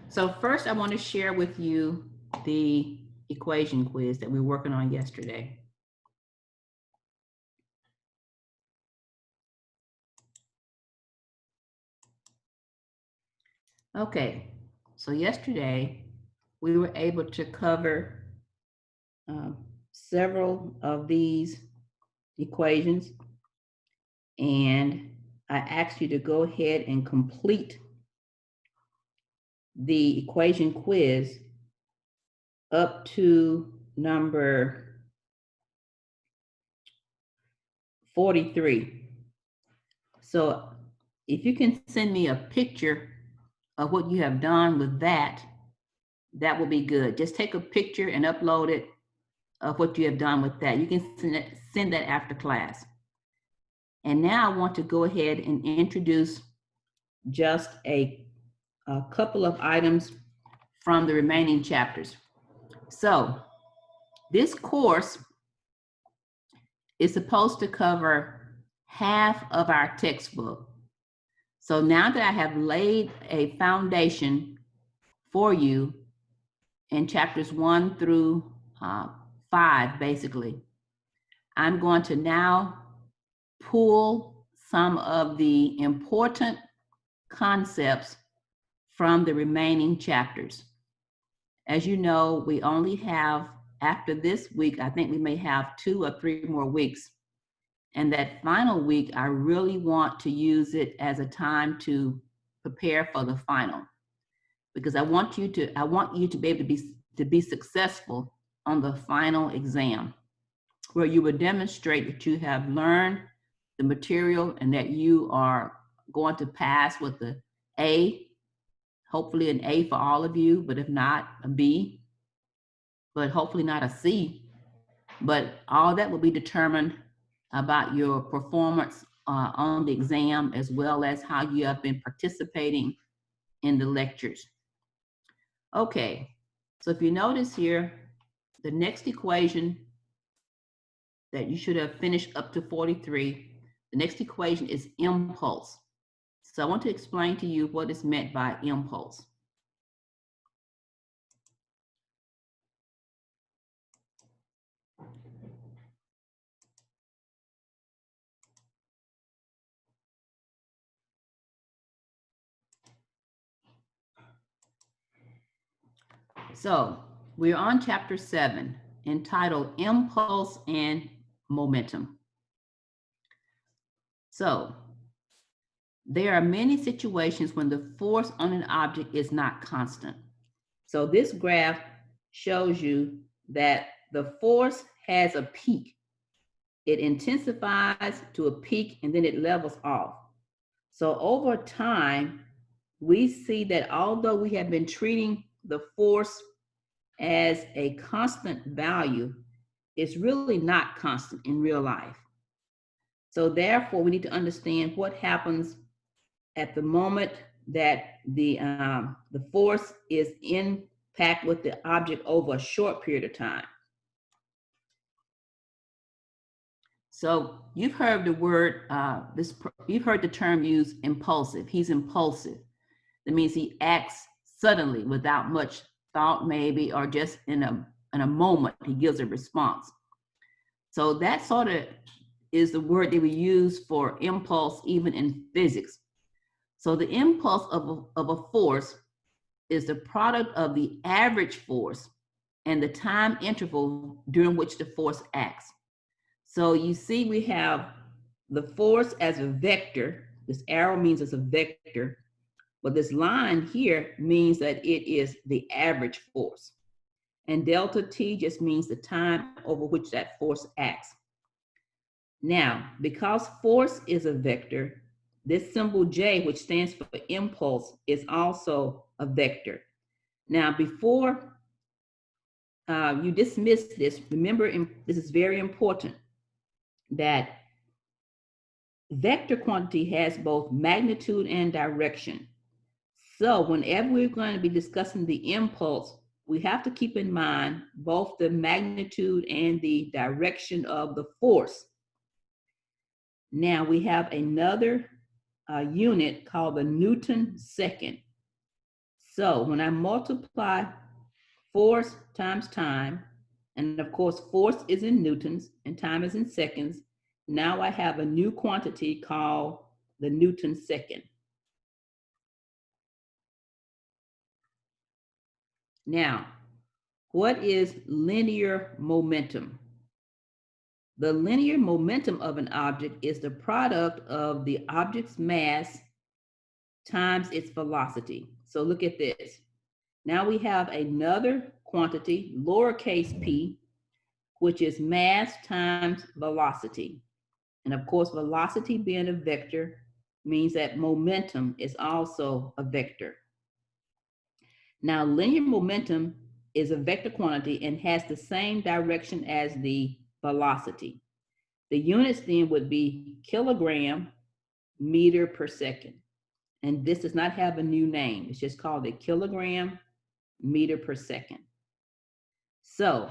So first I want to share with you the equation quiz that we were working on yesterday. Okay, so yesterday we were able to cover several of these equations, and I asked you to go ahead and complete the equation quiz up to number 43. So if you can send me a picture of what you have done with that, that will be good. Just take a picture and upload it of what you have done with that. You can send that after class. And now I want to go ahead and introduce just a couple of items from the remaining chapters. So this course is supposed to cover half of our textbook. So now that I have laid a foundation for you in chapters 1 through 5, basically, I'm going to now pull some of the important concepts from the remaining chapters. As you know, we only have, after this week, I think we may have 2 or 3 more weeks. And that final week, I really want to use it as a time to prepare for the final, because I want you to be able to be successful on the final exam, where you will demonstrate that you have learned the material and that you are going to pass with the A, hopefully an A for all of you, but if not, a B, but hopefully not a C. But all that will be determined about your performance on the exam, as well as how you have been participating in the lectures. Okay, so if you notice here, the next equation that you should have finished up to 43, the next equation is impulse. So I want to explain to you what is meant by impulse. So we're on chapter 7, entitled Impulse and Momentum. So there are many situations when the force on an object is not constant. So this graph shows you that the force has a peak. It intensifies to a peak and then it levels off. So over time, we see that although we have been treating the force as a constant value, it's really not constant in real life. So therefore, we need to understand what happens at the moment that the force is in packed with the object over a short period of time. So you've heard the word, you've heard the term used, impulsive. He's impulsive. That means he acts suddenly without much thought maybe, or just in a moment, he gives a response. So that sort of is the word that we use for impulse even in physics. So the impulse of a force is the product of the average force and the time interval during which the force acts. So you see we have the force as a vector. This arrow means it's a vector, but this line here means that it is the average force. And delta T just means the time over which that force acts. Now, because force is a vector, this symbol J, which stands for impulse, is also a vector. Now, before you dismiss this, remember, this is very important, that vector quantity has both magnitude and direction. So whenever we're going to be discussing the impulse, we have to keep in mind both the magnitude and the direction of the force. Now we have another unit called the Newton second. So when I multiply force times time, and of course, force is in newtons and time is in seconds, now I have a new quantity called the Newton second. Now, what is linear momentum? The linear momentum of an object is the product of the object's mass times its velocity. So look at this. Now we have another quantity, lowercase p, which is mass times velocity. And of course, velocity being a vector means that momentum is also a vector. Now, linear momentum is a vector quantity and has the same direction as the velocity. The units then would be kilogram meter per second. And this does not have a new name. It's just called a kilogram meter per second. So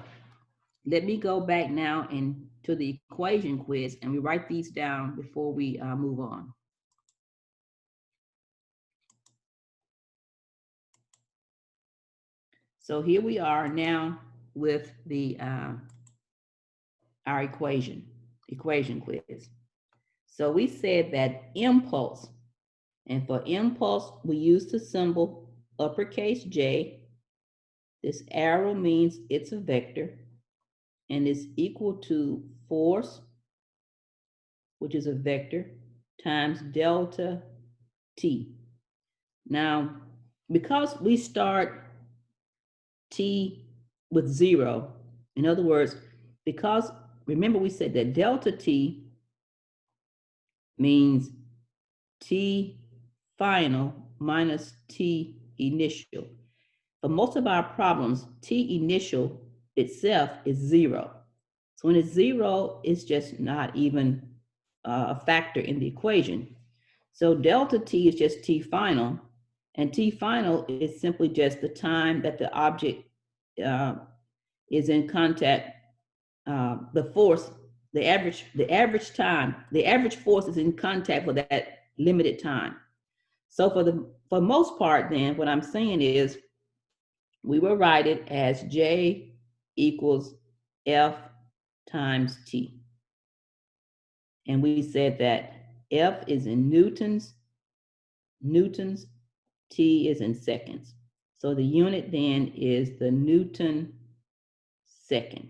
let me go back now into the equation quiz and we write these down before we move on. So here we are now with the our equation quiz. So we said that impulse, and for impulse, we use the symbol uppercase J. This arrow means it's a vector and is equal to force, which is a vector, times delta T. Now, because we start T with 0, in other words, because remember we said that delta T means T final minus T initial. For most of our problems, T initial itself is 0. So when it's 0, it's just not even a factor in the equation. So delta T is just T final, and T final is simply just the time that the object is in contact, the force, the average time, the average force is in contact for that limited time. So for most part then, what I'm saying is we will write it as J equals F times T. And we said that F is in newtons, T is in seconds. So the unit then is the Newton second.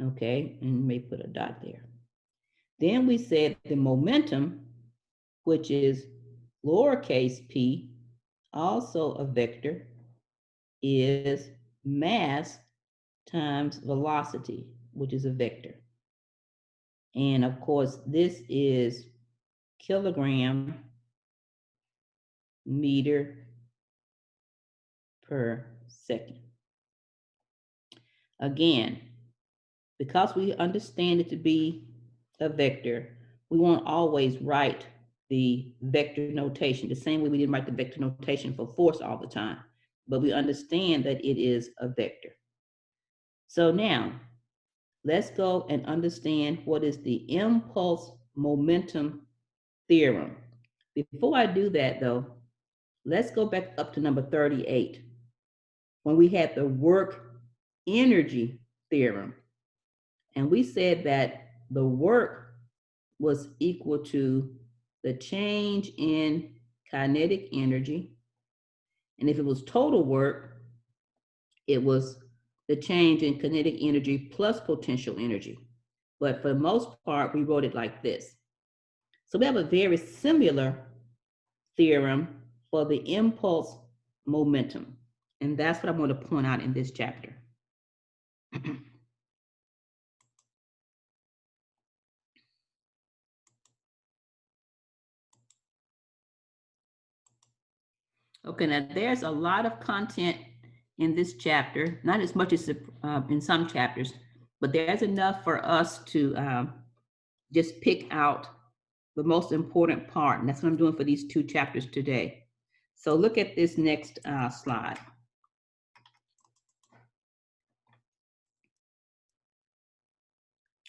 Okay, and may put a dot there. Then we said the momentum, which is lowercase p, also a vector, is mass times velocity, which is a vector. And of course, this is kilogram meter per second. Again, because we understand it to be a vector, we won't always write the vector notation the same way we didn't write the vector notation for force all the time, but we understand that it is a vector. So now, let's go and understand what is the impulse momentum theorem. Before I do that though, let's go back up to number 38, when we had the work energy theorem. And we said that the work was equal to the change in kinetic energy. And if it was total work, it was the change in kinetic energy plus potential energy. But for the most part, we wrote it like this. So we have a very similar theorem for the impulse momentum. And that's what I'm going to point out in this chapter. Okay, now there's a lot of content in this chapter, not as much as in some chapters, but there's enough for us to just pick out the most important part. And that's what I'm doing for these 2 chapters today. So look at this next slide.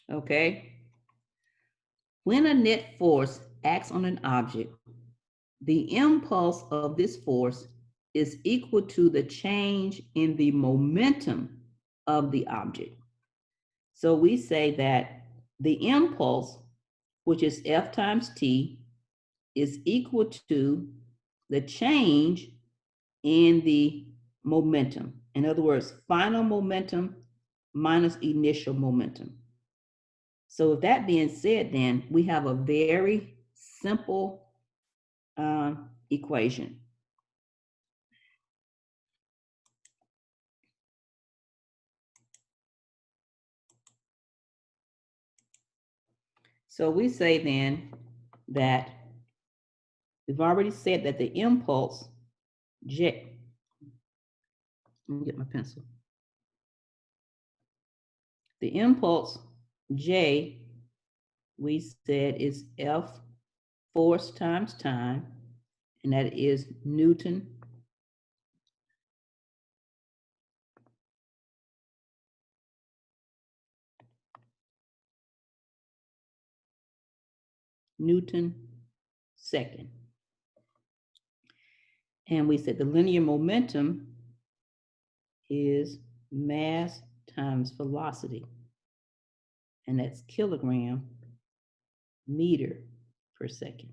Okay. When a net force acts on an object, the impulse of this force is equal to the change in the momentum of the object. So we say that the impulse, which is F times T, is equal to the change in the momentum. In other words, final momentum minus initial momentum. So with that being said, then we have a very simple equation. So we say then that we've already said that the impulse J, let me get my pencil. The impulse J, we said, is F force times time, and that is Newton second. And we said the linear momentum is mass times velocity, and that's kilogram meter per second.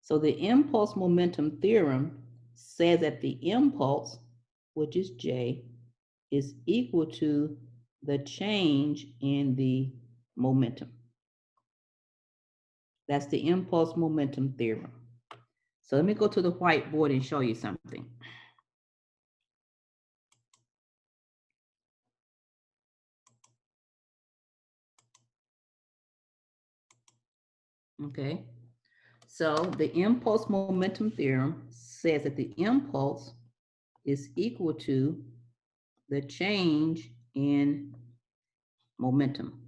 So the impulse momentum theorem says that the impulse, which is J, is equal to the change in the momentum. That's the impulse momentum theorem. So let me go to the whiteboard and show you something. Okay, so the impulse momentum theorem says that the impulse is equal to the change in momentum.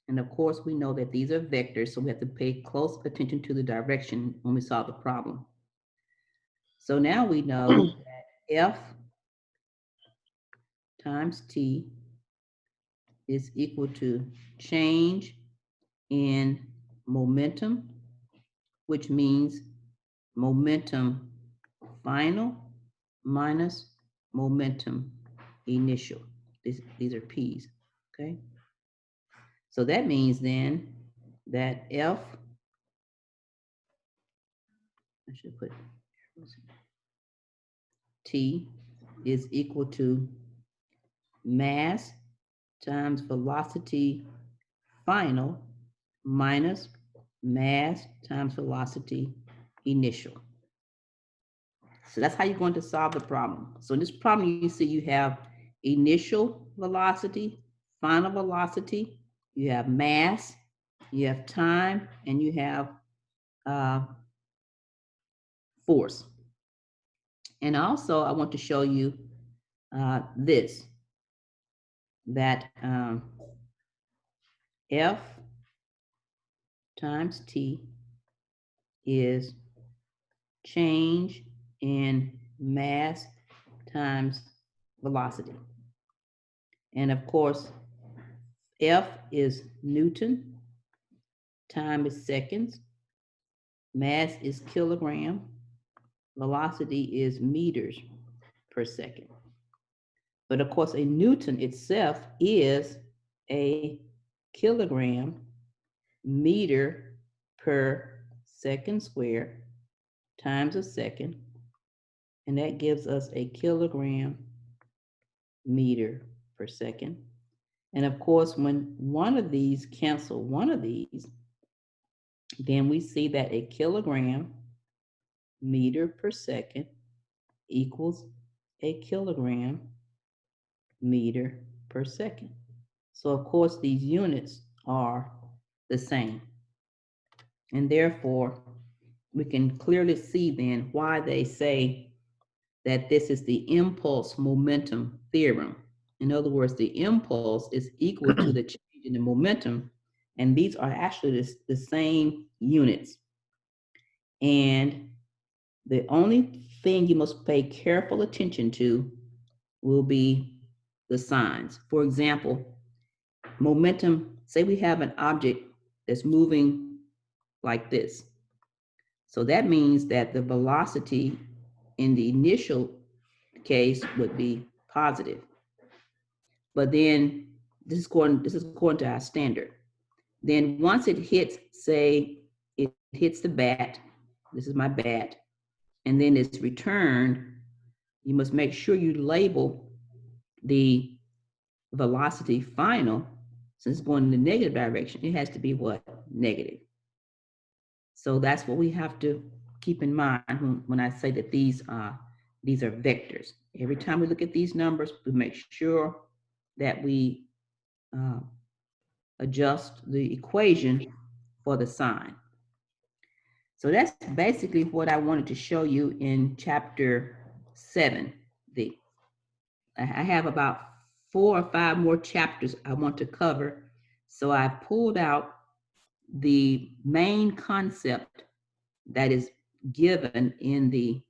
And of course, we know that these are vectors, so we have to pay close attention to the direction when we solve the problem. So now we know that F times T is equal to change in momentum, which means momentum final minus momentum initial. These are P's, okay? So that means then that F, I should put T is equal to mass times velocity final minus mass times velocity initial. So that's how you're going to solve the problem. So in this problem, you see you have initial velocity, final velocity, you have mass, you have time, and you have force. And also, I want to show you this, that F times T is change in mass times velocity. And of course, F is Newton, time is seconds, mass is kilogram, velocity is meters per second. But of course, a Newton itself is a kilogram meter per second squared times a second, and that gives us a kilogram meter per second. And of course, when one of these cancel one of these, then we see that a kilogram meter per second equals a kilogram meter per second. So of course, these units are the same. And therefore, we can clearly see then why they say that this is the impulse momentum theorem. In other words, the impulse is equal to the change in the momentum, and these are actually the same units. And the only thing you must pay careful attention to will be the signs. For example, momentum, say we have an object that's moving like this. So that means that the velocity in the initial case would be positive. But then this is according to our standard. Then once it hits, say it hits the bat, this is my bat, and then it's returned, you must make sure you label the velocity final. Since it's going in the negative direction, it has to be what? Negative. So that's what we have to keep in mind when I say that these are vectors. Every time we look at these numbers, we make sure that we adjust the equation for the sign. So that's basically what I wanted to show you in chapter 7. I have about 4 or 5 more chapters I want to cover. So I pulled out the main concept that is given in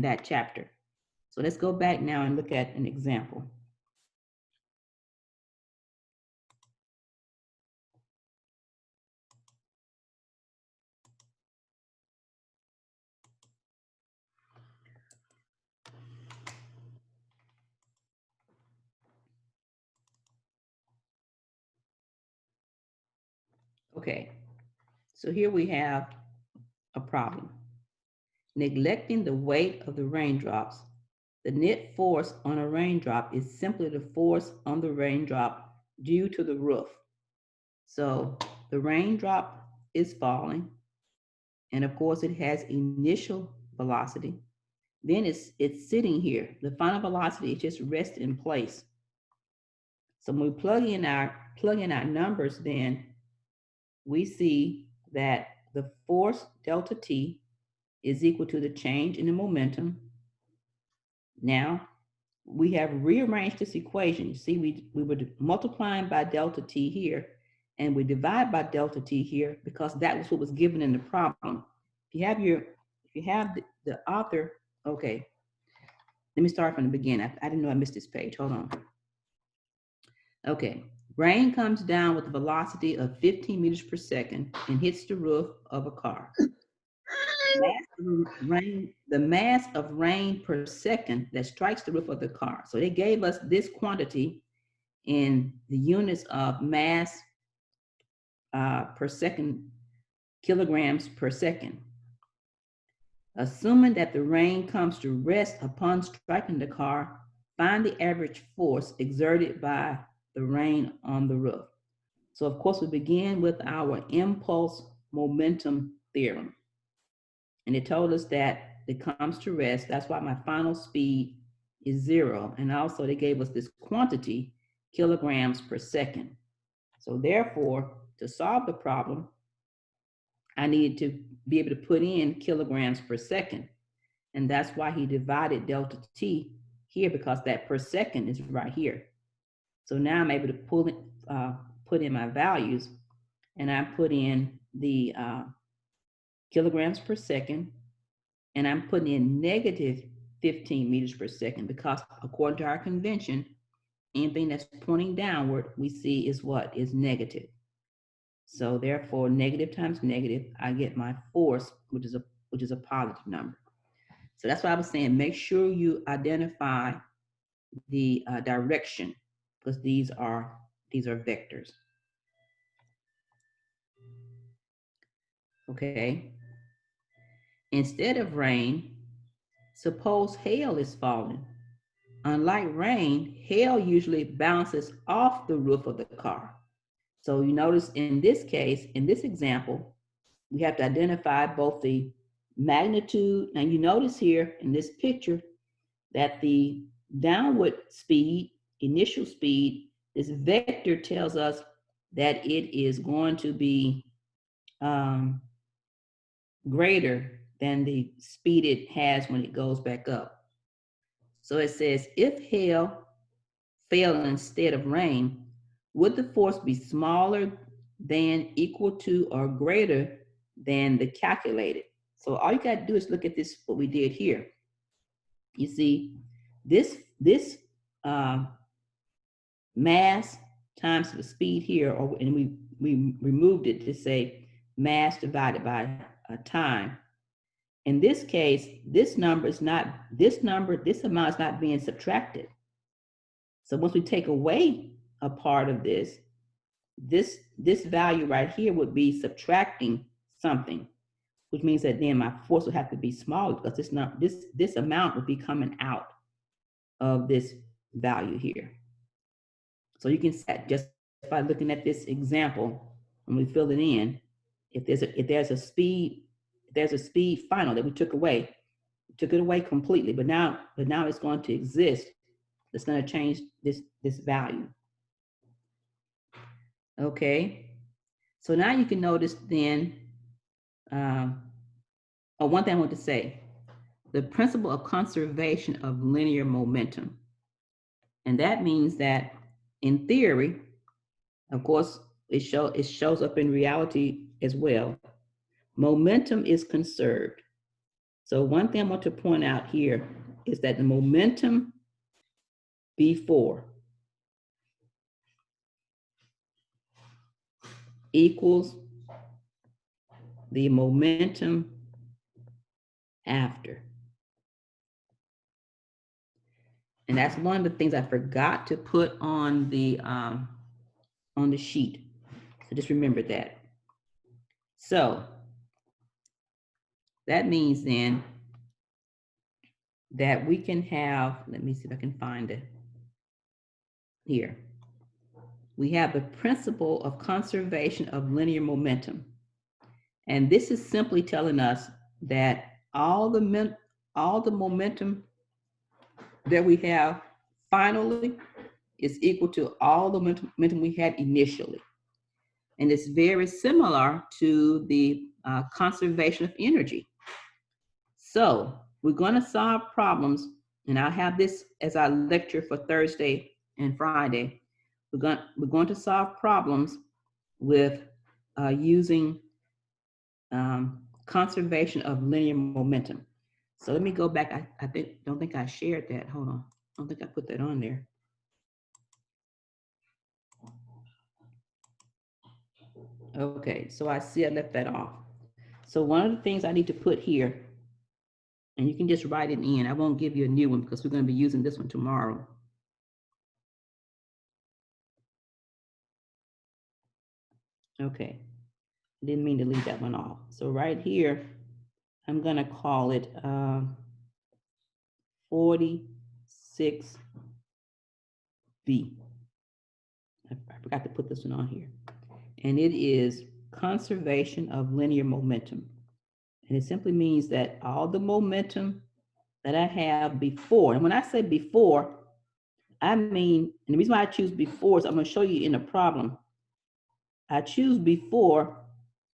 that chapter. So let's go back now and look at an example. Okay, so here we have a problem. Neglecting the weight of the raindrops, the net force on a raindrop is simply the force on the raindrop due to the roof. So the raindrop is falling, and of course it has initial velocity. Then it's sitting here. The final velocity is just rest in place. So when we plug in our numbers, then we see that the force delta T is equal to the change in the momentum. Now we have rearranged this equation. You see, we were multiplying by delta T here, and we divide by delta T here because that was what was given in the problem. If you have the author, okay, let me start from the beginning. I didn't know I missed this page. Hold on. Okay, rain comes down with a velocity of 15 meters per second and hits the roof of a car. The mass of rain per second that strikes the roof of the car. So they gave us this quantity in the units of mass per second, kilograms per second. Assuming that the rain comes to rest upon striking the car, find the average force exerted by the rain on the roof. So of course we begin with our impulse momentum theorem. And it told us that it comes to rest. That's why my final speed is 0. And also they gave us this quantity, kilograms per second. So therefore, to solve the problem, I needed to be able to put in kilograms per second. And that's why he divided delta T here, because that per second is right here. So now I'm able to put in my values, and I put in the kilograms per second, and I'm putting in negative 15 meters per second because according to our convention, anything that's pointing downward, we see is what? Is negative. So therefore, negative times negative, I get my force, which is a positive number. So that's why I was saying, make sure you identify the direction, because these are vectors. Okay. Instead of rain, suppose hail is falling. Unlike rain, hail usually bounces off the roof of the car. So you notice in this case, in this example, we have to identify both the magnitude, and you notice here in this picture that the downward speed, initial speed, this vector tells us that it is going to be greater than the speed it has when it goes back up. So it says, if hail fell instead of rain, would the force be smaller than, equal to, or greater than the calculated? So all you got to do is look at this, what we did here. You see, this mass times the speed here, and we removed it to say mass divided by time. In this case, this amount is not being subtracted. So once we take away a part of this value right here would be subtracting something, which means that then my force would have to be smaller because this amount would be coming out of this value here. So you can set just by looking at this example, when we fill it in, if there's a speed final that we took it away completely, but now it's going to exist. It's going to change this value. Okay, so now you can notice then, one thing I want to say, the principle of conservation of linear momentum. And that means that in theory, of course, it shows up in reality as well. Momentum is conserved. So one thing I want to point out here is that the momentum before equals the momentum after. And that's one of the things I forgot to put on the sheet. So just remember that. So that means then that we can have, let me see if I can find it here. We have the principle of conservation of linear momentum. And this is simply telling us that all the momentum that we have finally is equal to all the momentum we had initially. And it's very similar to the conservation of energy. So we're going to solve problems, and I'll have this as our lecture for Thursday and Friday. We're going to solve problems with using conservation of linear momentum. So let me go back. I don't think I shared that. Hold on. I don't think I put that on there. Okay, so I see I left that off. So one of the things I need to put here, and you can just write it in. I won't give you a new one because we're going to be using this one tomorrow. Okay, I didn't mean to leave that one off. So right here, I'm going to call it 46B. I forgot to put this one on here. And it is conservation of linear momentum. And it simply means that all the momentum that I have before, and when I say before, I mean, and the reason why I choose before is I'm going to show you in the problem. I choose before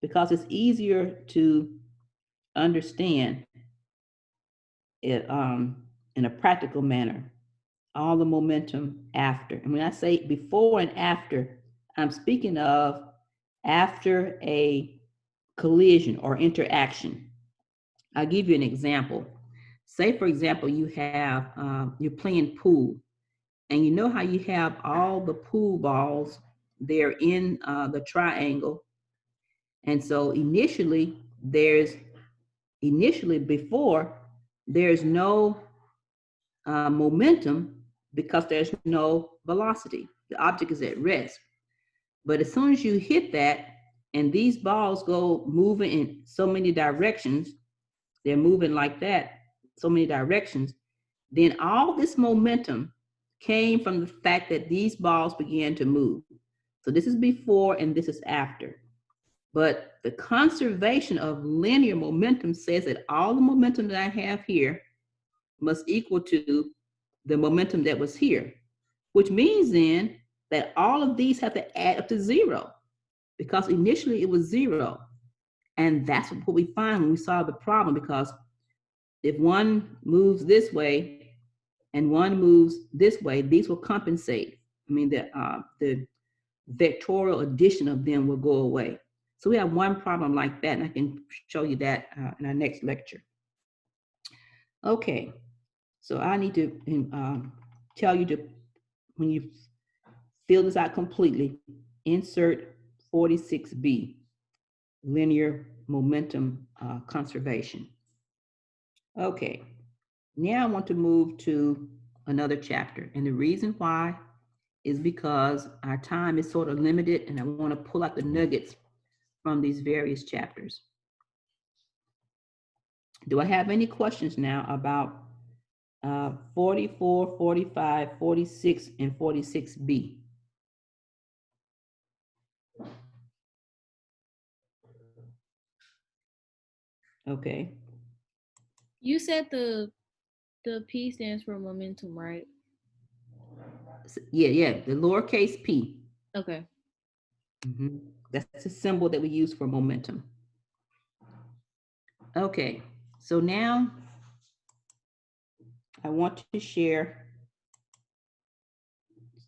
because it's easier to understand it in a practical manner. All the momentum after. And when I say before and after, I'm speaking of after a collision or interaction. I'll give you an example. Say, for example, you have, you're playing pool, and you know how you have all the pool balls, they're in the triangle. And so initially before, there's no momentum because there's no velocity. The object is at rest. But as soon as you hit that, and these balls go moving in so many directions, they're moving like that, so many directions, then all this momentum came from the fact that these balls began to move. So this is before and this is after. But the conservation of linear momentum says that all the momentum that I have here must equal to the momentum that was here, which means then that all of these have to add up to zero because initially it was zero. And that's what we find when we solve the problem, because if one moves this way and one moves this way, these will compensate. I mean, the vectorial addition of them will go away. So we have one problem like that, and I can show you that in our next lecture. Okay, so I need to tell you to, when you fill this out completely, insert 46B, linear momentum conservation. Okay, now I want to move to another chapter. And the reason why is because our time is sort of limited and I want to pull out the nuggets from these various chapters. Do I have any questions now about 44, 45, 46, and 46B? Okay. You said the P stands for momentum, right? Yeah, the lowercase p. Okay. That's a symbol that we use for momentum. Okay, so now I want to share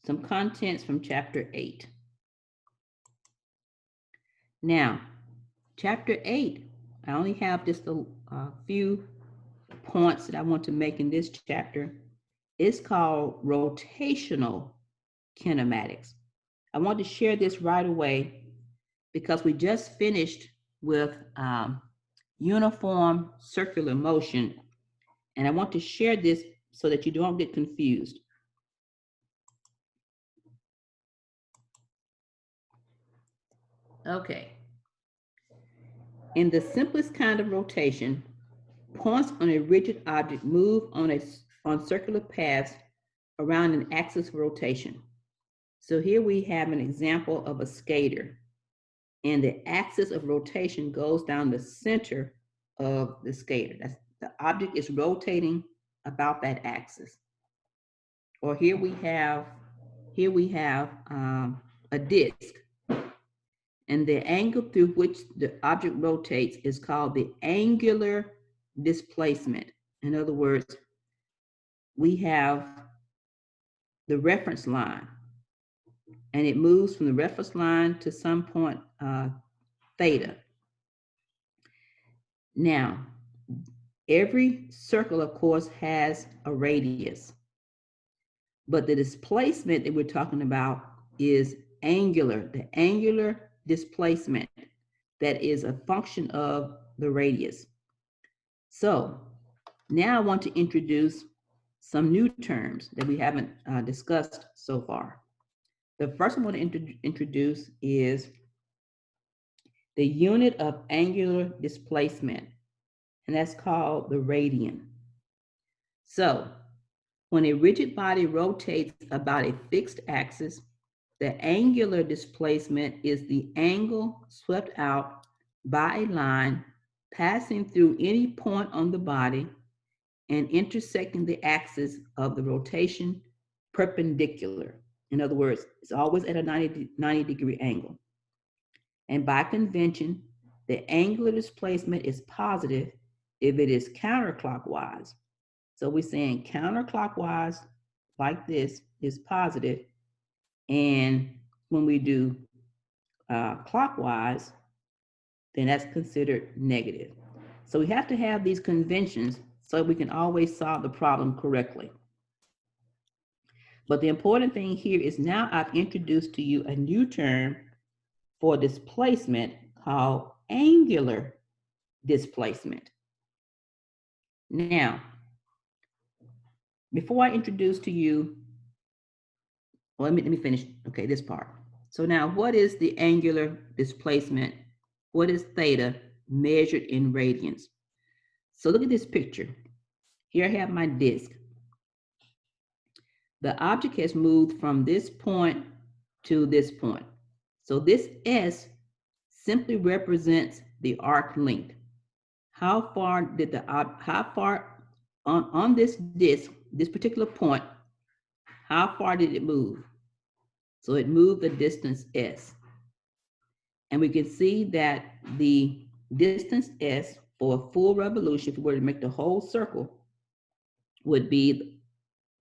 some contents from chapter 8. Now, chapter 8, I only have just a few points that I want to make in this chapter. It's called rotational kinematics. I want to share this right away because we just finished with uniform circular motion, and I want to share this so that you don't get confused. Okay. In the simplest kind of rotation, points on a rigid object move on circular paths around an axis of rotation. So here we have an example of a skater, and the axis of rotation goes down the center of the skater. That's the object is rotating about that axis. Or here we have a disc, and the angle through which the object rotates is called the angular displacement. In other words, we have the reference line, and it moves from the reference line to some point theta. Now, every circle, of course, has a radius, but the displacement that we're talking about is angular, the angular displacement that is a function of the radius. So now I want to introduce some new terms that we haven't discussed so far. The first one I want to introduce is the unit of angular displacement, and that's called the radian. So when a rigid body rotates about a fixed axis, the angular displacement is the angle swept out by a line passing through any point on the body and intersecting the axis of the rotation perpendicular. In other words, it's always at a 90 degree angle. And by convention, the angular displacement is positive if it is counterclockwise. So we're saying counterclockwise, like this, is positive, and when we do clockwise, then that's considered negative. So we have to have these conventions so we can always solve the problem correctly. But the important thing here is now I've introduced to you a new term for displacement called angular displacement. Now, before I introduce to you, well, let me finish, okay, this part. So now what is the angular displacement? What is theta measured in radians? So look at this picture. Here I have my disk. The object has moved from this point to this point. So this S simply represents the arc length. How far did on this disk, this particular point, how far did it move? So it moved the distance S. And we can see that the distance S for a full revolution, if we were to make the whole circle, would be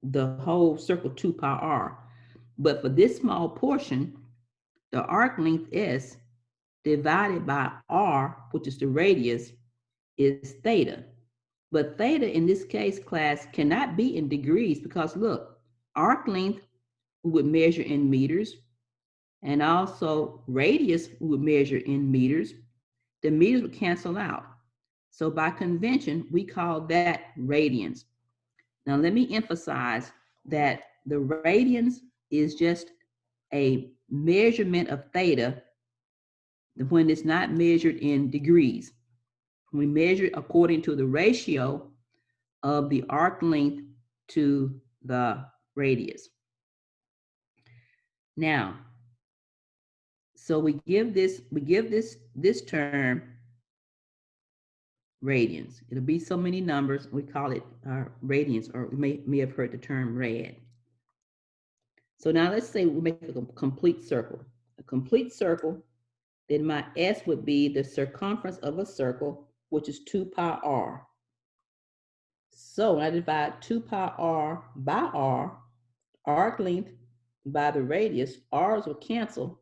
the whole circle 2 pi r. But for this small portion, the arc length S divided by r, which is the radius, is theta. But theta in this case, class, cannot be in degrees because look, arc length would measure in meters, and also radius would measure in meters. The meters would cancel out. So by convention, we call that radians. Now, let me emphasize that the radians is just a measurement of theta when it's not measured in degrees. We measure it according to the ratio of the arc length to the radius. Now, so we give this term radians. It'll be so many numbers. We call it radians, or we may have heard the term rad. So now let's say we make a complete circle. A complete circle, then my S would be the circumference of a circle, which is 2 pi r. So when I divide 2 pi r by r, arc length by the radius, r's will cancel.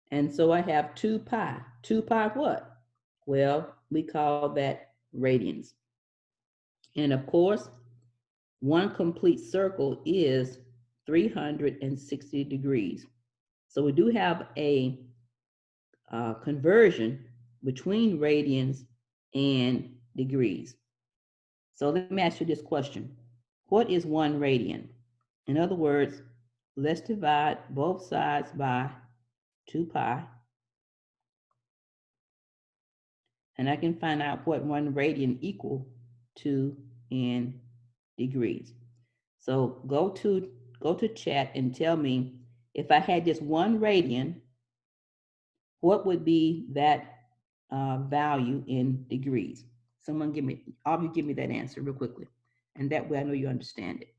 And so I have 2 pi. 2 pi what? Well, we call that radians. And of course, one complete circle is 360 degrees. So we do have a conversion between radians and degrees. So let me ask you this question. What is 1 radian? In other words, let's divide both sides by 2 pi. And I can find out what 1 radian equal to in degrees. So go to chat and tell me, if I had just 1 radian, what would be that value in degrees? Someone all of you give me that answer real quickly. And that way I know you understand it.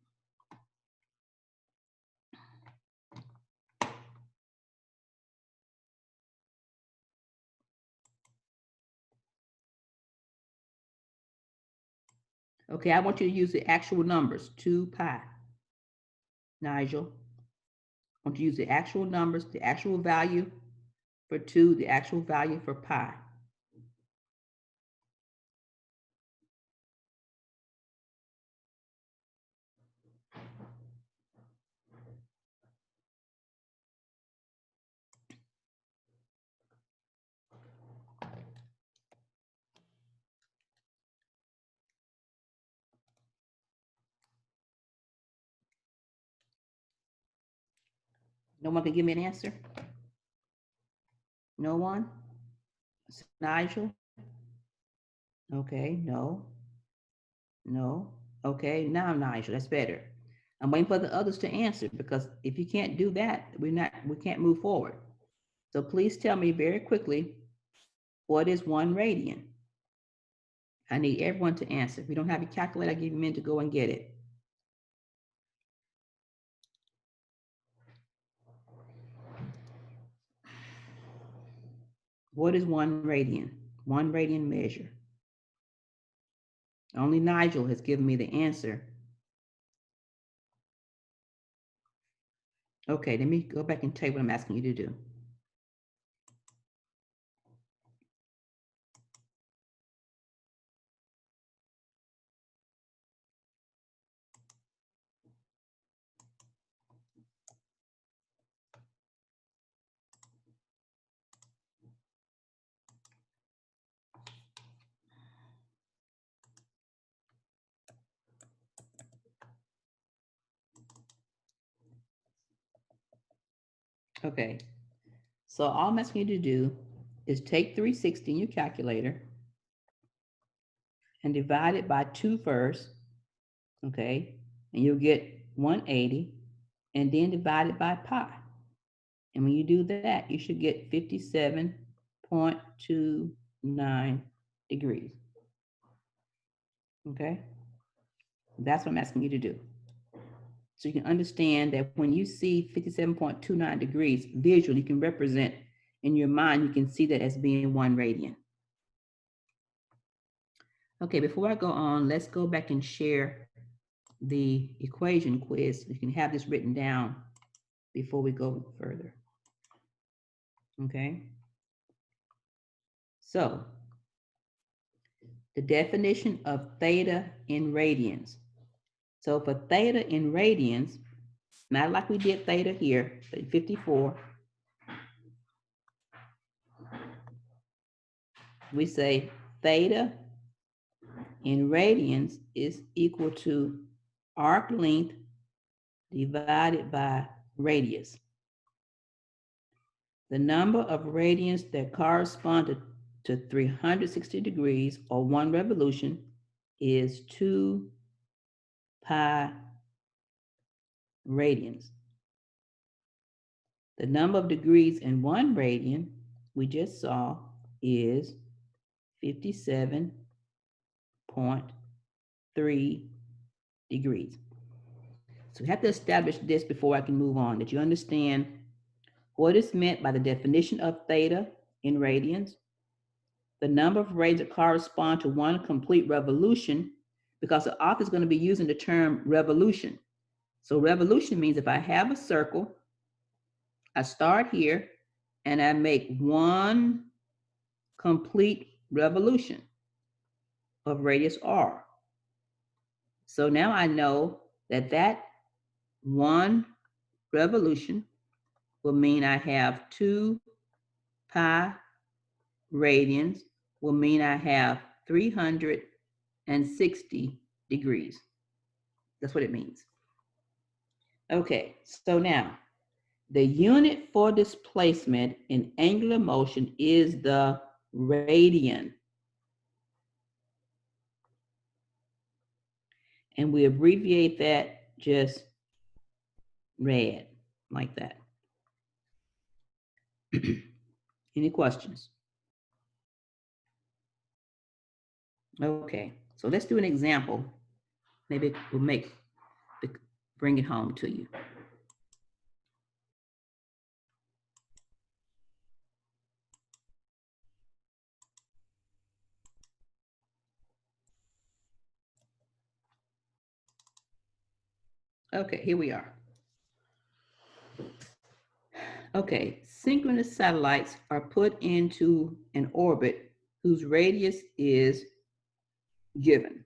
Okay, I want you to use the actual numbers, 2 pi. Nigel, I want you to use the actual numbers, the actual value for 2, the actual value for pi. No one can give me an answer? No one? Nigel? Okay, no. No. Okay, now Nigel, that's better. I'm waiting for the others to answer, because if you can't do that, we can't move forward. So please tell me very quickly, what is 1 radian? I need everyone to answer. If you don't have your calculator, I give you a minute to go and get it. What is 1 radian? 1 radian measure. Only Nigel has given me the answer. Okay, let me go back and tell you what I'm asking you to do. Okay, so all I'm asking you to do is take 360 in your calculator and divide it by 2 first, okay? And you'll get 180, and then divide it by pi. And when you do that, you should get 57.29 degrees. Okay? That's what I'm asking you to do. So you can understand that when you see 57.29 degrees visually, you can represent in your mind, you can see that as being 1 radian. Okay, before I go on, let's go back and share the equation quiz. You can have this written down before we go further. Okay? So, the definition of theta in radians. So for theta in radians, not like we did theta here, 54, we say theta in radians is equal to arc length divided by radius. The number of radians that correspond to 360 degrees or 1 revolution is 2 pi radians. The number of degrees in 1 radian we just saw is 57.3 degrees. So we have to establish this before I can move on, that you understand what is meant by the definition of theta in radians, the number of radians that correspond to 1 complete revolution, because the author is going to be using the term revolution. So revolution means if I have a circle, I start here and I make 1 complete revolution of radius r. So now I know that that 1 revolution will mean I have 2 pi radians, will mean I have 360 degrees. That's what it means. Okay, so now the unit for displacement in angular motion is the radian. And we abbreviate that just rad, like that. Any questions? Okay, so let's do an example. Maybe it will bring it home to you. Okay, here we are. Okay, synchronous satellites are put into an orbit whose radius is given.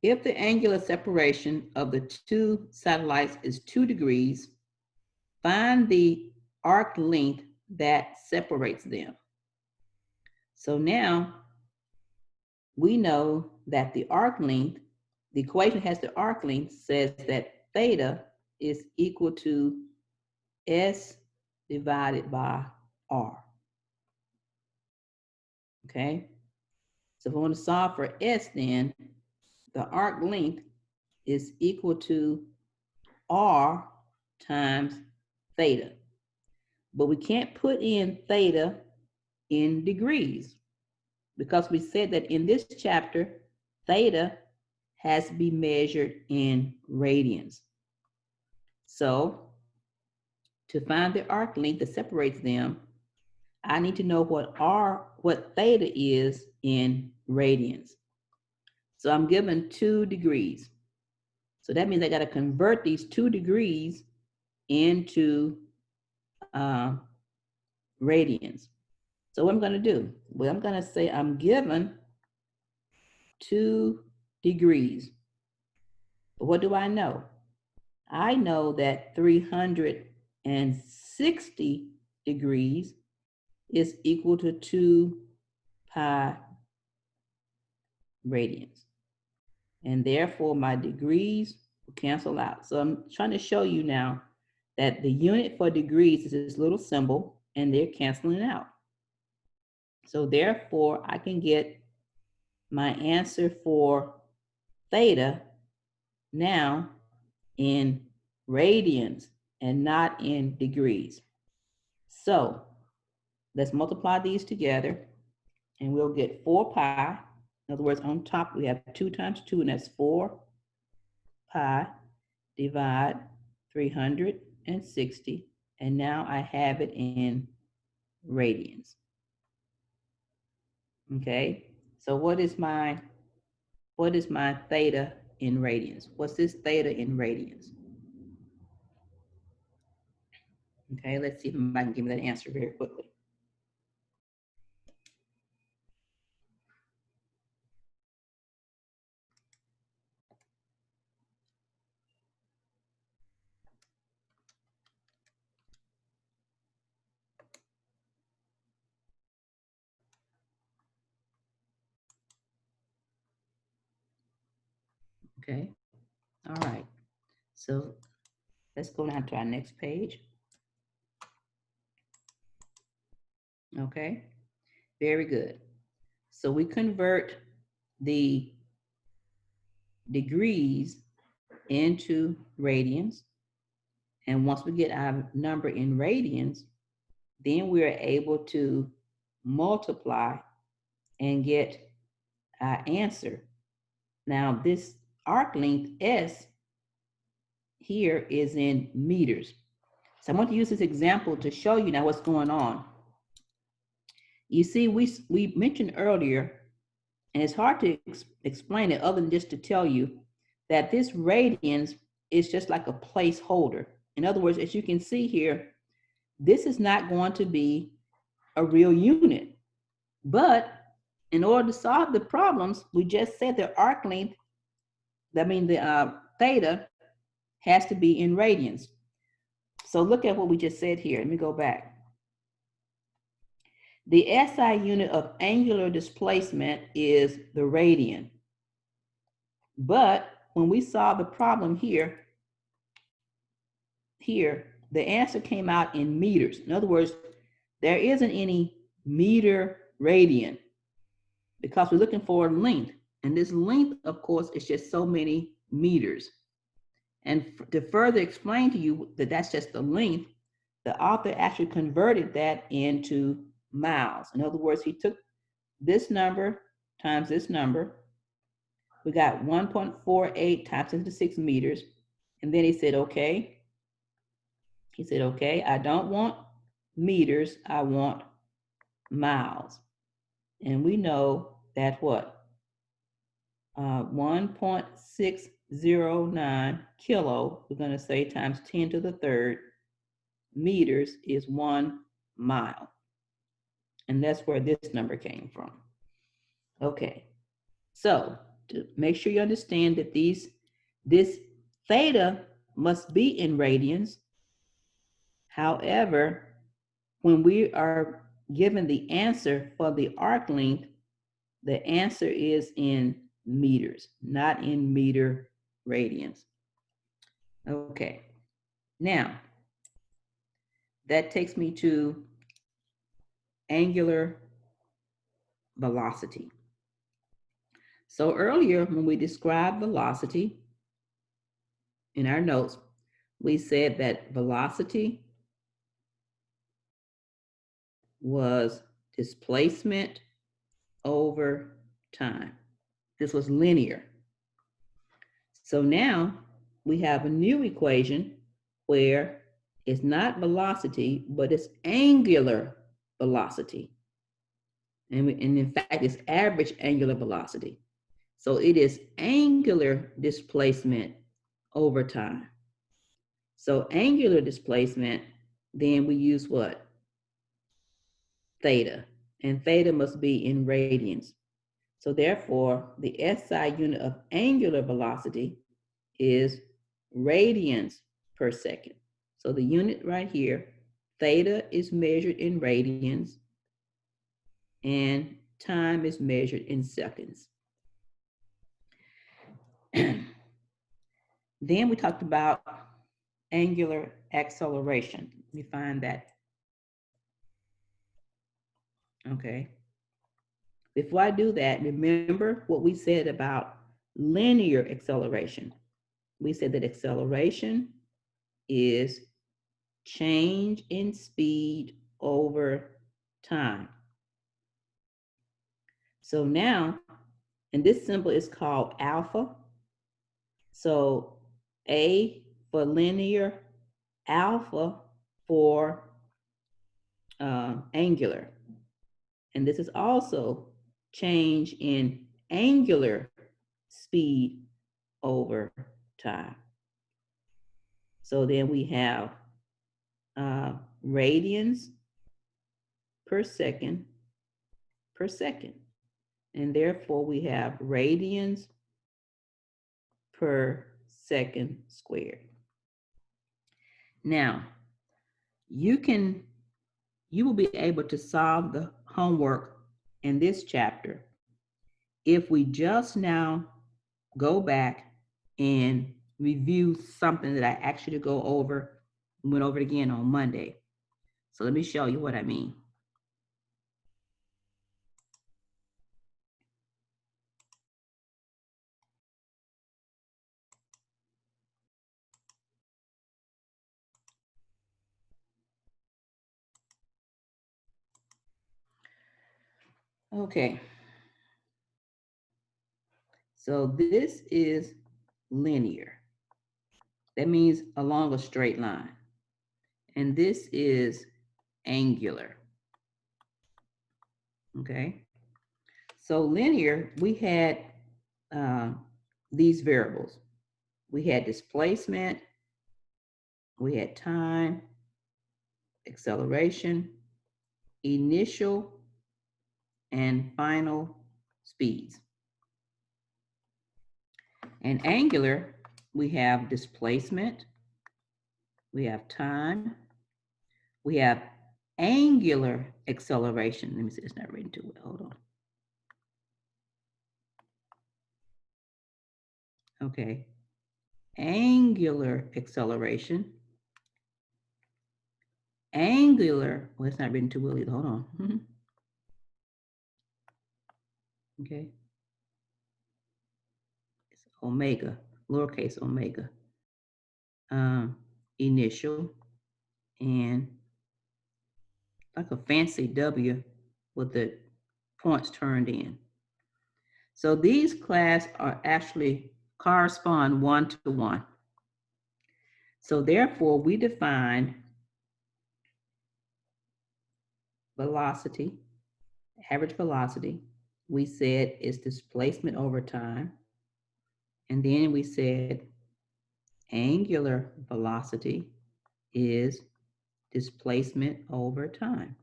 If the angular separation of the 2 satellites is 2 degrees, find the arc length that separates them. So now we know that the arc length, the equation has the arc length, says that theta is equal to S divided by R. Okay? So if I want to solve for S, then the arc length is equal to R times theta. But we can't put in theta in degrees because we said that in this chapter, theta has to be measured in radians. So to find the arc length that separates them, I need to know what theta is in radians. So I'm given 2 degrees. So that means I got to convert these 2 degrees into radians. So what I'm going to do? Well, I'm going to say I'm given 2 degrees. But what do I know? I know that 360 degrees is equal to 2 pi radians. And therefore my degrees will cancel out. So I'm trying to show you now that the unit for degrees is this little symbol and they're canceling out. So therefore I can get my answer for theta now in radians and not in degrees. So let's multiply these together and we'll get 4 pi. In other words, on top we have 2 times 2, and that's 4 pi divide 360. And now I have it in radians. Okay, so what is my theta in radians? What's this theta in radians? Okay, let's see if I can give me that answer very quickly. Okay, all right. So let's go down to our next page. Okay, very good. So we convert the degrees into radians. And once we get our number in radians, then we are able to multiply and get our answer. Now this arc length S here is in meters. So I want to use this example to show you now what's going on. You see, we mentioned earlier, and it's hard to explain it other than just to tell you that this radians is just like a placeholder. In other words, as you can see here, this is not going to be a real unit. But in order to solve the problems, we just said the arc length, that means the theta, has to be in radians. So look at what we just said here. Let me go back. The SI unit of angular displacement is the radian. But when we solve the problem here, the answer came out in meters. In other words, there isn't any meter radian because we're looking for length. And this length, of course, is just so many meters. And to further explain to you that that's just the length, the author actually converted that into miles. In other words, he took this number times this number. We got 1.48 times 10 to the 6 meters. And then he said, okay. He said, okay, I don't want meters, I want miles. And we know that what? 1.609 kilo, we're going to say times 10 to the third meters is 1 mile. And that's where this number came from. Okay, so to make sure you understand that this theta must be in radians. However, when we are given the answer for the arc length, the answer is in meters, not in meter radians. Okay, now that takes me to angular velocity. So earlier when we described velocity in our notes, we said that velocity was displacement over time. This was linear. So now we have a new equation where it's not velocity, but it's angular velocity. And in fact, it's average angular velocity. So it is angular displacement over time. So angular displacement, then we use what? Theta. And theta must be in radians. So therefore, the SI unit of angular velocity is radians per second. So the unit right here, theta is measured in radians and time is measured in seconds. Then we talked about angular acceleration. Let me find that. Okay. Before I do that, remember what we said about linear acceleration. We said that acceleration is change in speed over time. So now, and this symbol is called alpha. So A for linear, alpha for angular. And this is also change in angular speed over time. So then we have radians per second. And therefore we have radians per second squared. Now, you will be able to solve the homework in this chapter if we just now go back and review something that I asked you to go over, went over it again on Monday. So let me show you what I mean. Okay. So this is linear. That means along a straight line. And this is angular. Okay. So linear, we had these variables. We had displacement, we had time, acceleration, initial, and final speeds. And angular, we have displacement, we have time, we have angular acceleration. Let me see, it's not written too well. Hold on. Okay. Angular acceleration. Angular, well, it's not written too well either. Hold on. Okay. It's omega, lowercase omega. Initial, and like a fancy W with the points turned in. So these class are actually correspond one to one. So therefore, we define velocity, average velocity. We said is displacement over time. And then we said angular velocity is displacement over time.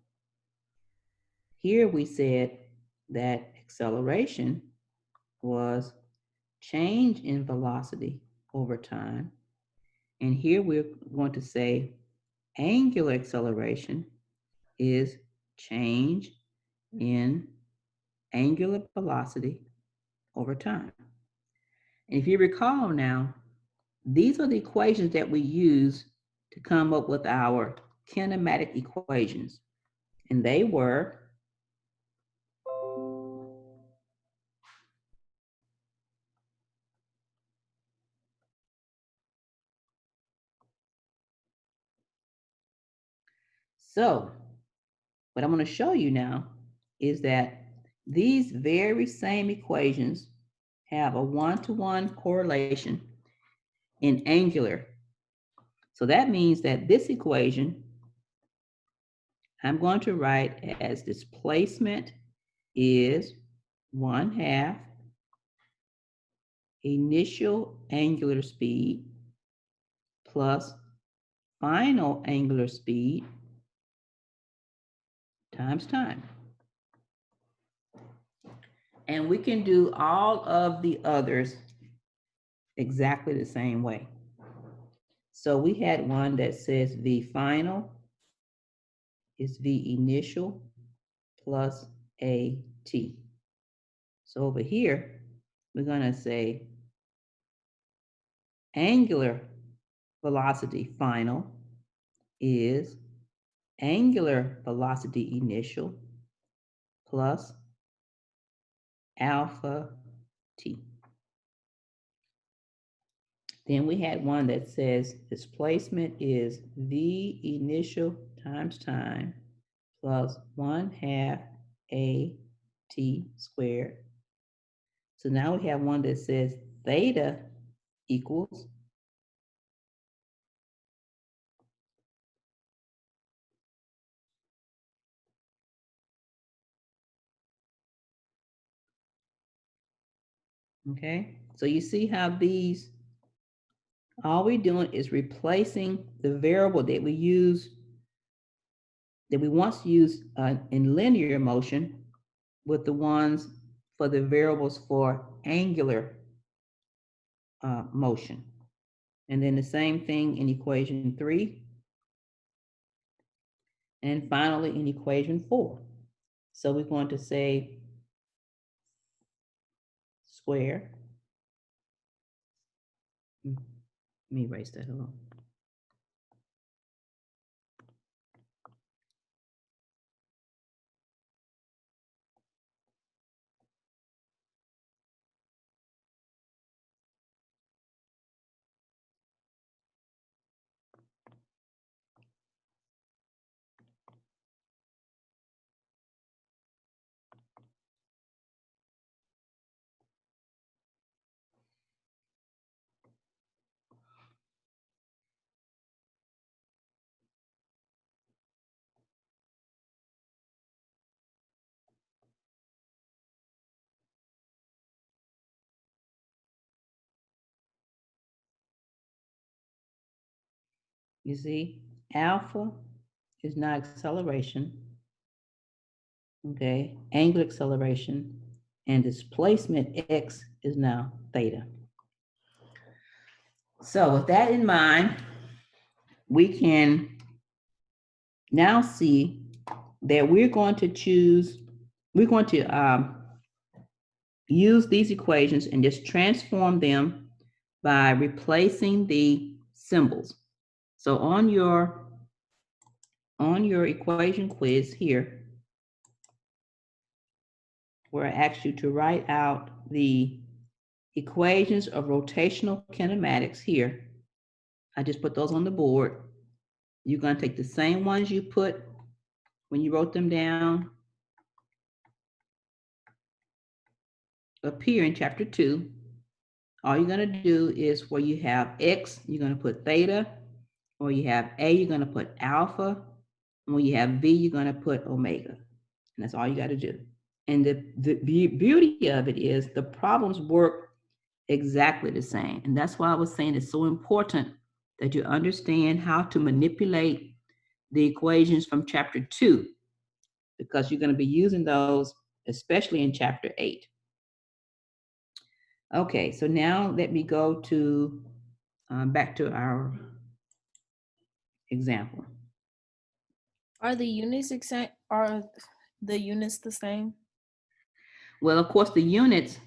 Here we said that acceleration was change in velocity over time. And here we're going to say angular acceleration is change in angular velocity over time. And if you recall now, these are the equations that we use to come up with our kinematic equations. And they were so what I'm going to show you now is that these very same equations have a one-to-one correlation in angular. So that means that this equation I'm going to write as displacement is 1/2 initial angular speed plus final angular speed times time. And we can do all of the others exactly the same way. So we had one that says V final is V initial plus AT. So over here, we're going to say angular velocity final is angular velocity initial plus alpha t. Then we had one that says displacement is V initial times time plus 1/2 AT squared. So now we have one that says theta equals okay. So you see how these, all we're doing is replacing the variable that we use, that we once used in linear motion with the ones for the variables for angular motion. And then the same thing in equation 3. And finally in equation 4. So we're going to say square Let me erase that. Hold on. You see, alpha is now acceleration, okay, angular acceleration, and displacement x is now theta. So with that in mind, we can now see that we're going to use these equations and just transform them by replacing the symbols. So on your equation quiz here, where I asked you to write out the equations of rotational kinematics here, I just put those on the board. You're going to take the same ones you put when you wrote them down up here in chapter 2. All you're going to do is where you have x, you're going to put theta, or you have a, you're going to put alpha, and when you have v, you're going to put omega. And that's all you got to do. And the beauty of it is the problems work exactly the same. And that's why I was saying it's so important that you understand how to manipulate the equations from chapter 2, because you're going to be using those, especially in chapter 8. Okay, so now let me go to back to our example. Are the units exact? Are the units the same? Well, of course, the units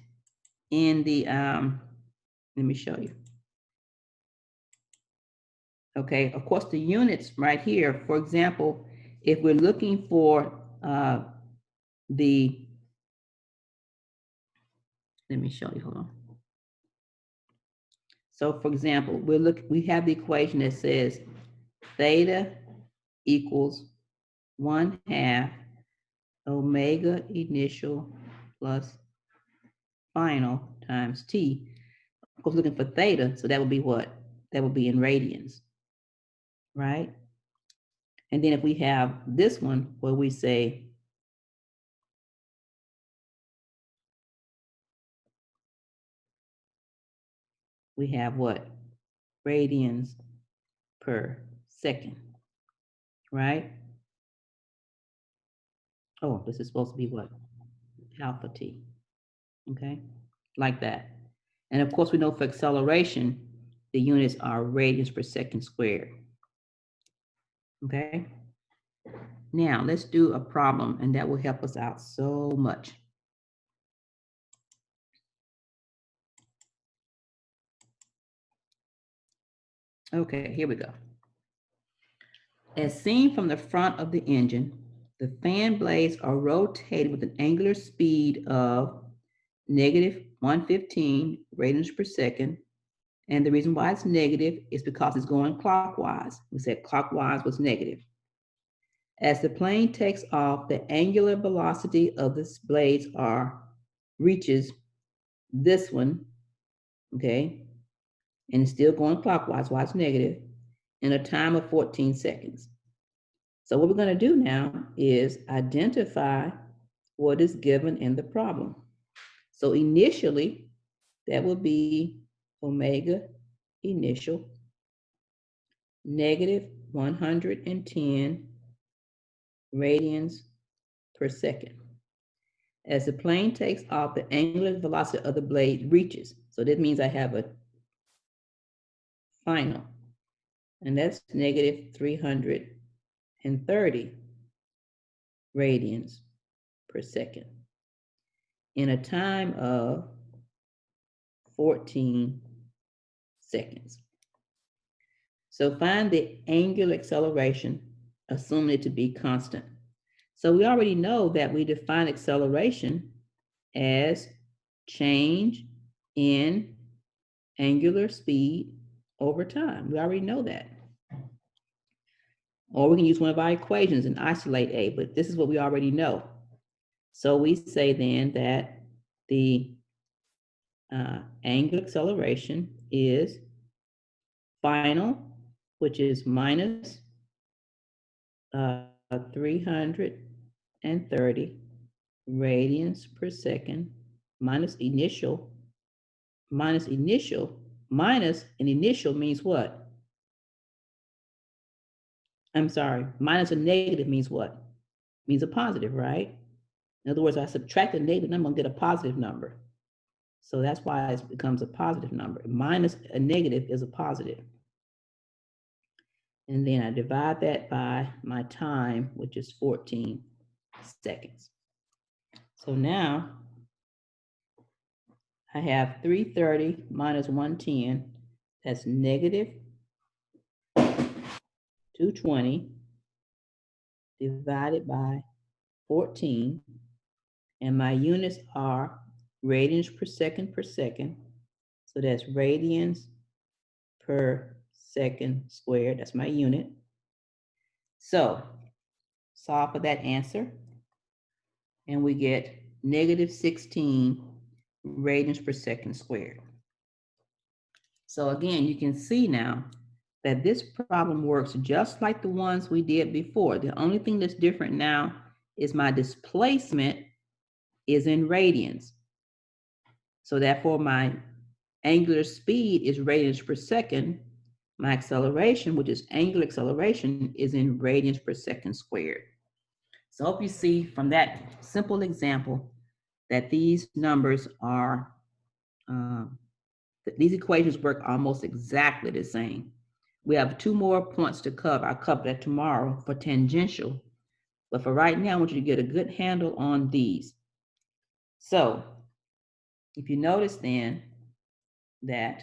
in the, let me show you. Okay, of course, the units right here, for example, if we're looking for the, let me show you, hold on. So for example, we have the equation that says theta equals 1/2 omega initial plus final times t. Of course, looking for theta, so that would be what? That would be in radians, right? And then if we have this one where we say we have what? Radians per second, right? Oh, this is supposed to be what? Alpha t, okay? Like that. And of course, we know for acceleration, the units are radians per second squared, okay? Now, let's do a problem, and that will help us out so much. Okay, here we go. As seen from the front of the engine, the fan blades are rotated with an angular speed of negative 115 radians per second. And the reason why it's negative is because it's going clockwise. We said clockwise was negative. As the plane takes off, the angular velocity of the blades reaches this one, okay? And it's still going clockwise, why it's negative, in a time of 14 seconds. So what we're going to do now is identify what is given in the problem. So initially, that will be omega initial negative 110 radians per second. As the plane takes off, the angular velocity of the blade reaches. So that means I have a final, and that's negative 330 radians per second in a time of 14 seconds. So find the angular acceleration, assuming it to be constant. So we already know that we define acceleration as change in angular speed over time. We already know that. Or we can use one of our equations and isolate A, but this is what we already know. So we say then that the angular acceleration is final, which is minus 330 radians per second, minus initial, minus initial means what? I'm sorry, minus a negative means what? Means a positive, right? In other words, I subtract a negative number, I'm gonna get a positive number. So that's why it becomes a positive number. Minus a negative is a positive. And then I divide that by my time, which is 14 seconds. So now I have 330 minus 110, that's negative 220 divided by 14, and my units are radians per second, so that's radians per second squared, that's my unit. So solve for that answer, and we get negative 16 radians per second squared. So again, you can see now that this problem works just like the ones we did before. The only thing that's different now is my displacement is in radians. So therefore my angular speed is radians per second. My acceleration, which is angular acceleration, is in radians per second squared. So I hope you see from that simple example that these numbers are, these equations work almost exactly the same. We have 2 more points to cover. I'll cover that tomorrow for tangential. But for right now, I want you to get a good handle on these. So if you notice then that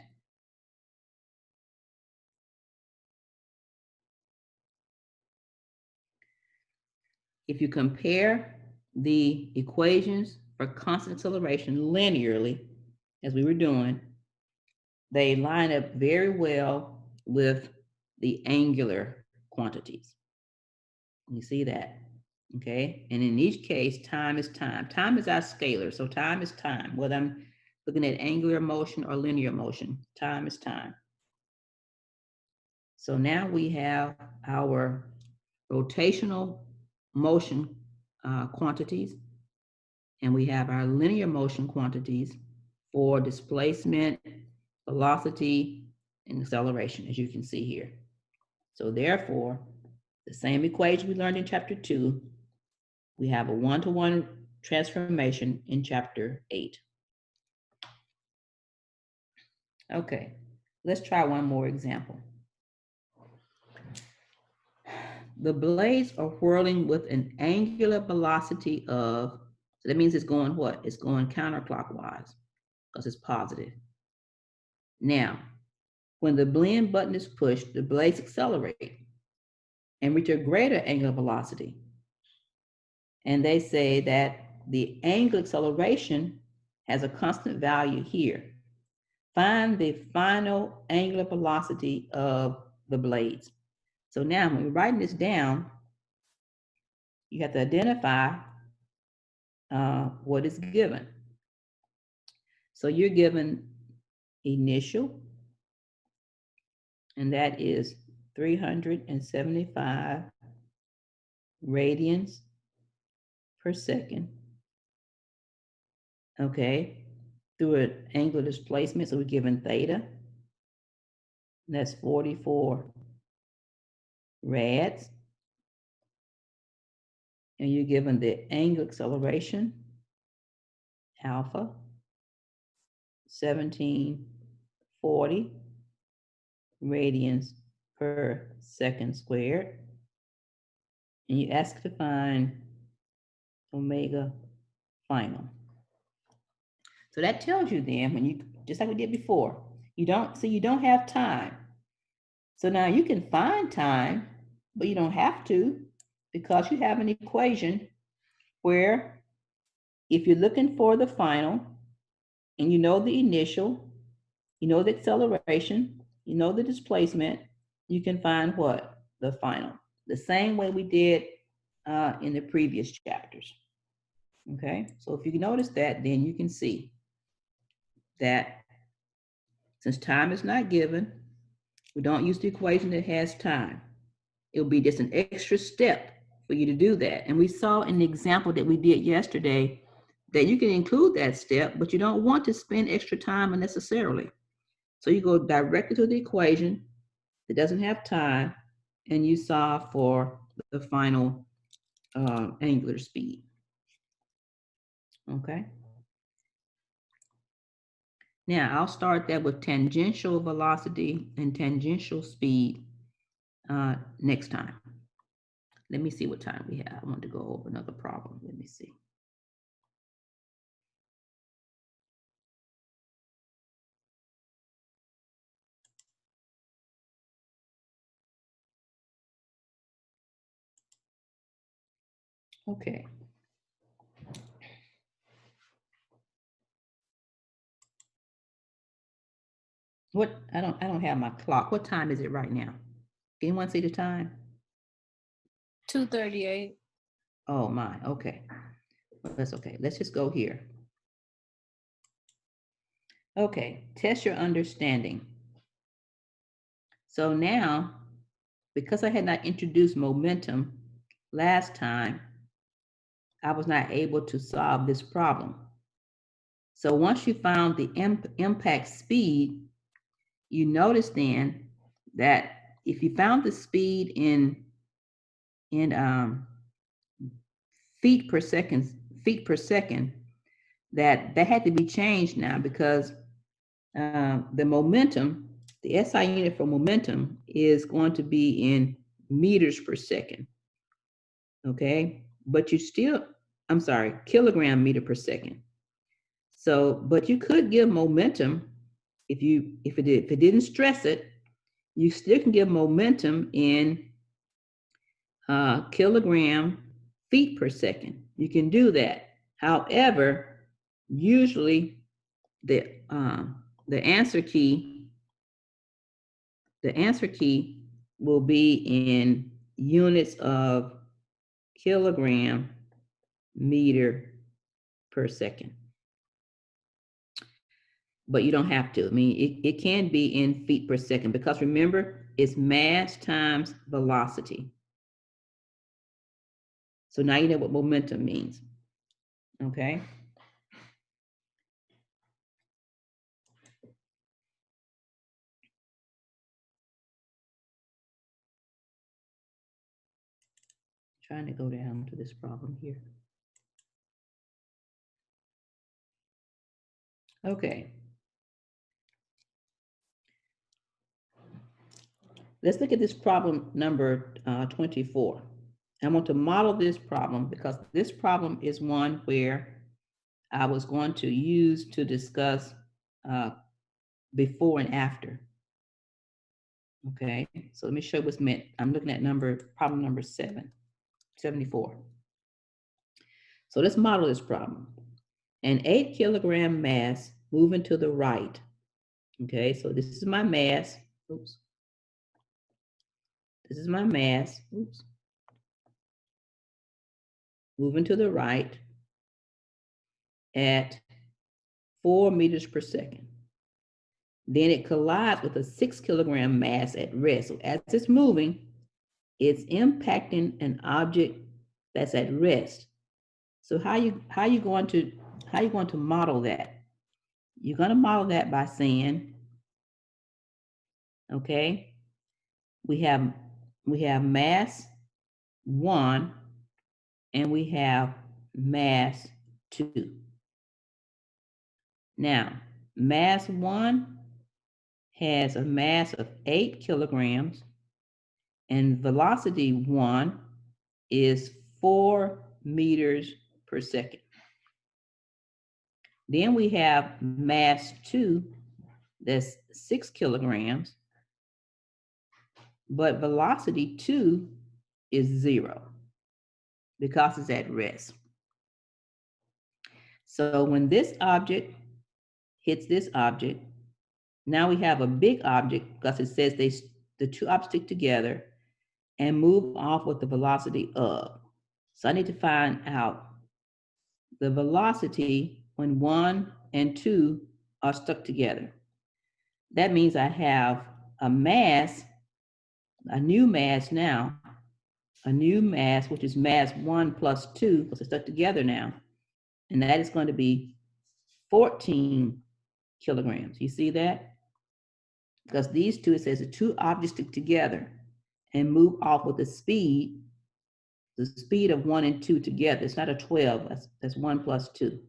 if you compare the equations for constant acceleration linearly, as we were doing, they line up very well with the angular quantities. You see that, okay? And in each case, time is time. Time is our scalar, so time is time. Whether I'm looking at angular motion or linear motion, time is time. So now we have our rotational motion quantities, and we have our linear motion quantities for displacement, velocity, and acceleration, as you can see here. So therefore, the same equation we learned in chapter 2, we have a one-to-one transformation in chapter 8. Okay, let's try one more example. The blades are whirling with an angular velocity of, so that means it's going what? It's going counterclockwise because it's positive. Now, when the blend button is pushed, the blades accelerate and reach a greater angular velocity. And they say that the angular acceleration has a constant value here. Find the final angular velocity of the blades. So now when you're writing this down, you have to identify what is given. So you're given initial, and that is 375 radians per second. Okay, through an angular displacement, so we're given theta. That's 44 rads. And you're given the angular acceleration, alpha, 1740 radians per second squared. And you ask to find omega final. So that tells you then, when you, just like we did before, You don't have time. So now you can find time, but you don't have to, because you have an equation where if you're looking for the final and you know the initial, you know the acceleration, you know the displacement, you can find what? The final. The same way we did in the previous chapters. Okay, so if you notice that, then you can see that since time is not given, we don't use the equation that has time. It'll be just an extra step for you to do that. And we saw in the example that we did yesterday that you can include that step, but you don't want to spend extra time unnecessarily. So you go directly to the equation that doesn't have time, and you solve for the final angular speed. Okay. Now I'll start that with tangential velocity and tangential speed next time. Let me see what time we have. I want to go over another problem. Let me see. Okay. What I don't have my clock. What time is it right now? Anyone see the time? 2:38. Oh my, okay. Well, that's okay. Let's just go here. Okay, test your understanding. So now, because I had not introduced momentum last time, I was not able to solve this problem. So once you found the impact speed, you notice then that if you found the speed in feet per second, that had to be changed now because the momentum, the SI unit for momentum is going to be in meters per second. Okay, but you still, I'm sorry, kilogram meter per second. So, but you could give momentum if it didn't stress it, you still can give momentum in kilogram feet per second. You can do that. However, usually the answer key will be in units of kilogram meter per second. But you don't have to. I mean, it can be in feet per second because remember, it's mass times velocity. So now you know what momentum means. Okay. Trying to go down to this problem here. Okay. Let's look at this problem number 24. I want to model this problem because this problem is one where I was going to use to discuss before and after. Okay, so let me show you what's meant. I'm looking at problem number 74. So let's model this problem. An 8 kilogram mass moving to the right. Okay, so this is my mass. Oops. This is my mass. Oops. Moving to the right at 4 meters per second. Then it collides with a 6 kilogram mass at rest. So as it's moving, it's impacting an object that's at rest. So how you going to model that? You're going to model that by saying, okay, we have mass 1 and we have mass 2. Now, mass 1 has a mass of 8 kilograms and velocity 1 is 4 meters per second. Then we have mass 2 that's 6 kilograms, but velocity 2 is 0 because it's at rest. So when this object hits this object, now we have a big object because it says the two objects stick together and move off with the velocity of. So I need to find out the velocity when 1 and 2 are stuck together. That means I have a mass, a new mass now, a new mass, which is mass 1 plus 2, because they're stuck together now. And that is going to be 14 kilograms. You see that? Because these two, it says the two objects stick together and move off with the speed of 1 and 2 together. It's not a 12, that's 1 plus 2.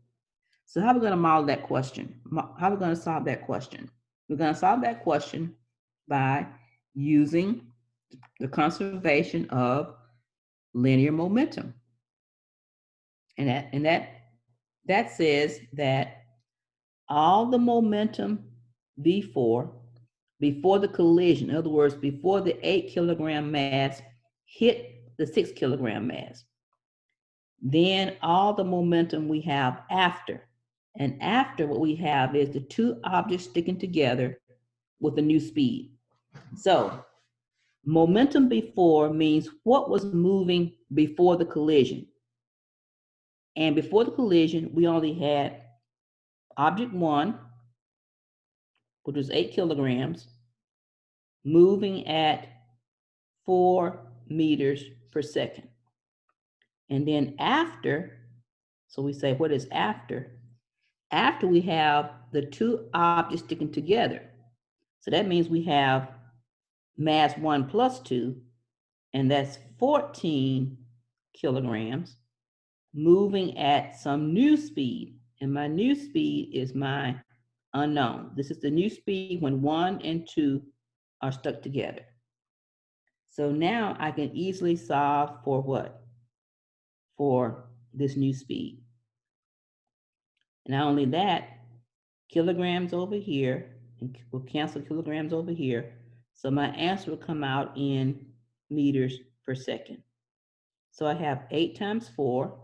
So how are we going to model that question? How are we going to solve that question? We're going to solve that question by using the conservation of linear momentum. And that says that all the momentum before the collision, in other words, before the 8 kilogram mass hit the 6 kilogram mass, then all the momentum we have after. And after, what we have is the two objects sticking together with a new speed. So momentum before means what was moving before the collision. And before the collision, we only had object 1, which was 8 kilograms, moving at 4 meters per second. And then after, so we say, what is after? After, we have the two objects sticking together. So that means we have mass 1 plus 2, and that's 14 kilograms, moving at some new speed. And my new speed is my unknown. This is the new speed when 1 and 2 are stuck together. So now I can easily solve for what? For this new speed. Not only that, kilograms over here, and we'll cancel kilograms over here. So my answer will come out in meters per second. So I have 8 times 4,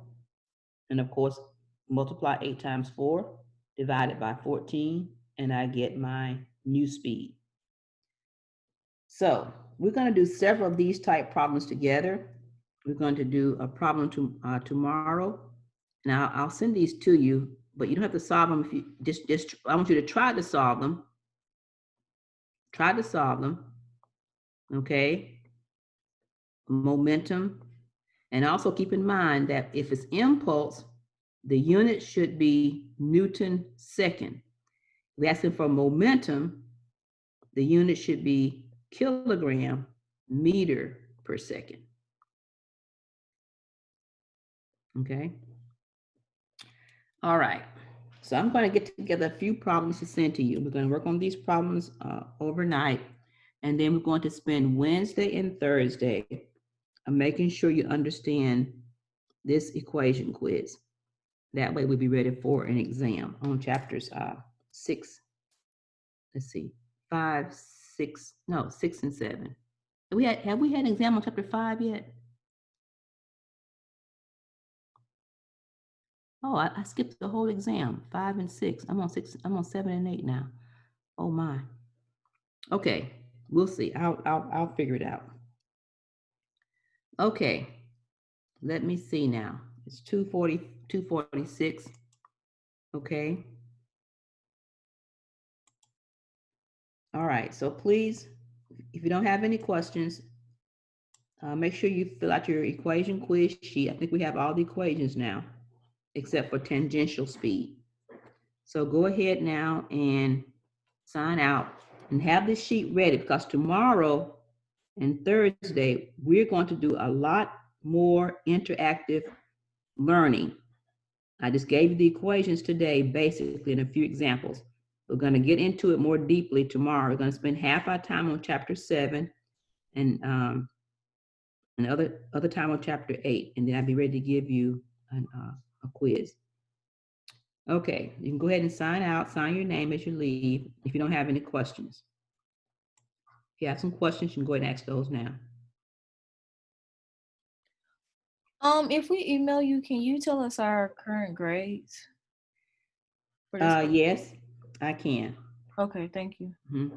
and of course, multiply 8 times 4, divided by 14, and I get my new speed. So we're going to do several of these type problems together. We're going to do a problem tomorrow. Now I'll send these to you, but you don't have to solve them. If you just I want you to try to solve them. Try to solve them. Okay. Momentum. And also keep in mind that if it's impulse, the unit should be Newton second. We're asking for momentum, the unit should be kilogram meter per second. Okay. All right. So I'm going to get together a few problems to send to you. We're going to work on these problems overnight, and then we're going to spend Wednesday and Thursday making sure you understand this equation quiz. That way we'll be ready for an exam on chapters 6. Let's see, 5, 6, no, 6 and 7. Have we had an exam on chapter 5 yet? Oh, I skipped the whole exam, 5 and 6. I'm on 6. I'm on 7 and 8 now. Oh my. Okay, we'll see. I'll figure it out. Okay, let me see now. It's 2:40, 2:46. Okay. All right. So please, if you don't have any questions, make sure you fill out your equation quiz sheet. I think we have all the equations now, except for tangential speed. So go ahead now and sign out and have this sheet ready, because tomorrow and Thursday, we're going to do a lot more interactive learning. I just gave you the equations today, basically, and a few examples. We're going to get into it more deeply tomorrow. We're going to spend half our time on chapter 7 and other time on chapter 8, and then I'll be ready to give you a quiz. Okay, you can go ahead and sign out, sign your name as you leave if you don't have any questions. If you have some questions, you can go ahead and ask those now. If we email you, can you tell us our current grades for this? Yes, I can. Okay, thank you. Mhm.